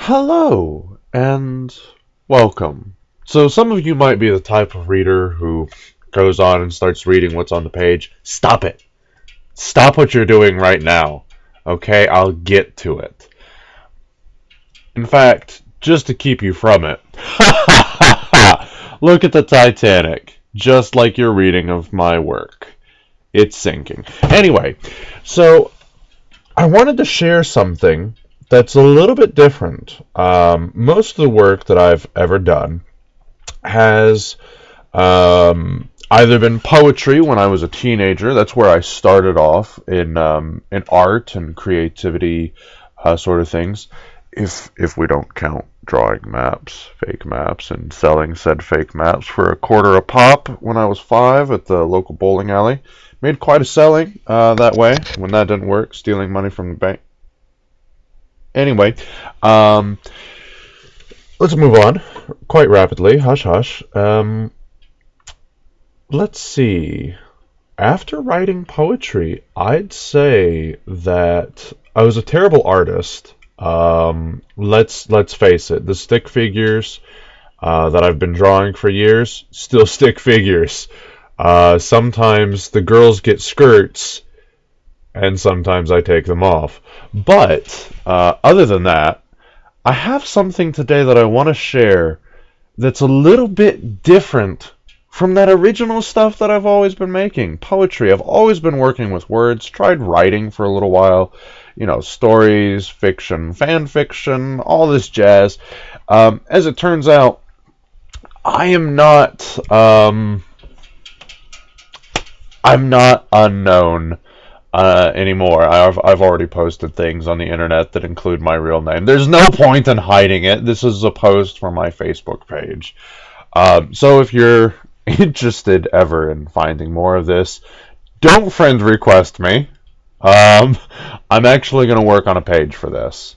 Hello and welcome. So, some of you might be the type of reader who goes on and starts reading what's on the page. Stop it. Stop what you're doing right now. Okay, I'll get to it. In fact, just to keep you from it, look at the Titanic, just like your reading of my work. It's sinking. Anyway, so I wanted to share something that's a little bit different. Most of the work that I've ever done has either been poetry when I was a teenager. That's where I started off in art and creativity sort of things. If we don't count drawing maps, fake maps, and selling said fake maps for a quarter a pop when I was 5 at the local bowling alley. Made quite a selling that way. When that didn't work, stealing money from the bank. Anyway, let's move on quite rapidly. Hush, hush. Let's see. After writing poetry, I'd say that I was a terrible artist. Let's face it. The stick figures that I've been drawing for years, still stick figures. Sometimes the girls get skirts, and sometimes I take them off. But other than that, I have something today that I want to share that's a little bit different from that original stuff that I've always been making. Poetry. I've always been working with words, tried writing for a little while, stories, fiction, fan fiction, all this jazz. As it turns out, I am not I'm not unknown anymore. I've already posted things on the internet that include my real name. There's no point in hiding it. This is a post from my Facebook page. So if you're interested ever in finding more of this, don't friend request me. I'm actually going to work on a page for this.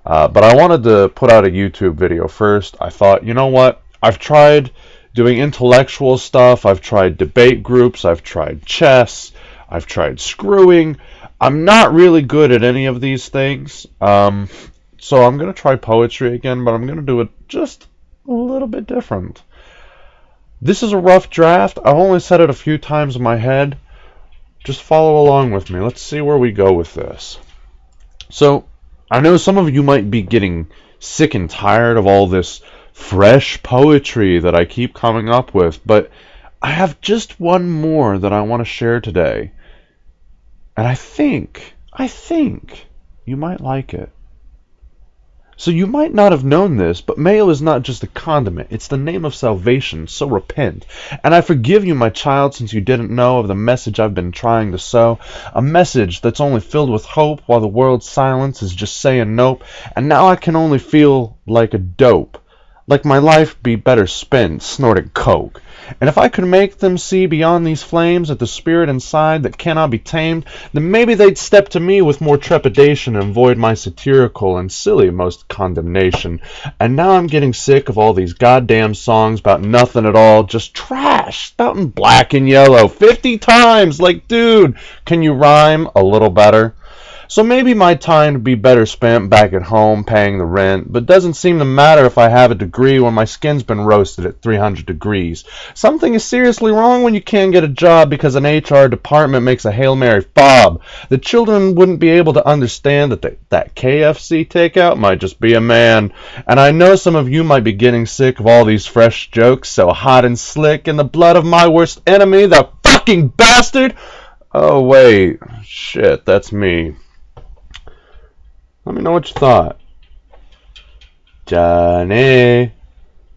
But I wanted to put out a YouTube video first. I thought, you know what? I've tried doing intellectual stuff. I've tried debate groups. I've tried chess. I've tried screwing. I'm not really good at any of these things. So I'm going to try poetry again, but I'm going to do it just a little bit different. This is a rough draft. I've only said it a few times in my head. Just follow along with me. Let's see where we go with this. So, I know some of you might be getting sick and tired of all this fresh poetry that I keep coming up with, but I have just one more that I want to share today. And I think you might like it. So you might not have known this, but mayo is not just a condiment. It's the name of salvation, so repent. And I forgive you, my child, since you didn't know of the message I've been trying to sow. A message that's only filled with hope, while the world's silence is just saying nope. And now I can only feel like a dope. Like my life be better spent snorting coke. And if I could make them see beyond these flames at the spirit inside that cannot be tamed, then maybe they'd step to me with more trepidation and avoid my satirical and silly most condemnation. And now I'm getting sick of all these goddamn songs about nothing at all, just trash, spouting black and yellow 50 times. Like, dude, can you rhyme a little better? So maybe my time would be better spent back at home paying the rent, but doesn't seem to matter if I have a degree when my skin's been roasted at 300 degrees. Something is seriously wrong when you can't get a job because an HR department makes a Hail Mary fob. The children wouldn't be able to understand that KFC takeout might just be a man. And I know some of you might be getting sick of all these fresh jokes so hot and slick in the blood of my worst enemy, the fucking bastard! Oh wait, shit, that's me. Let me know what you thought. Johnny.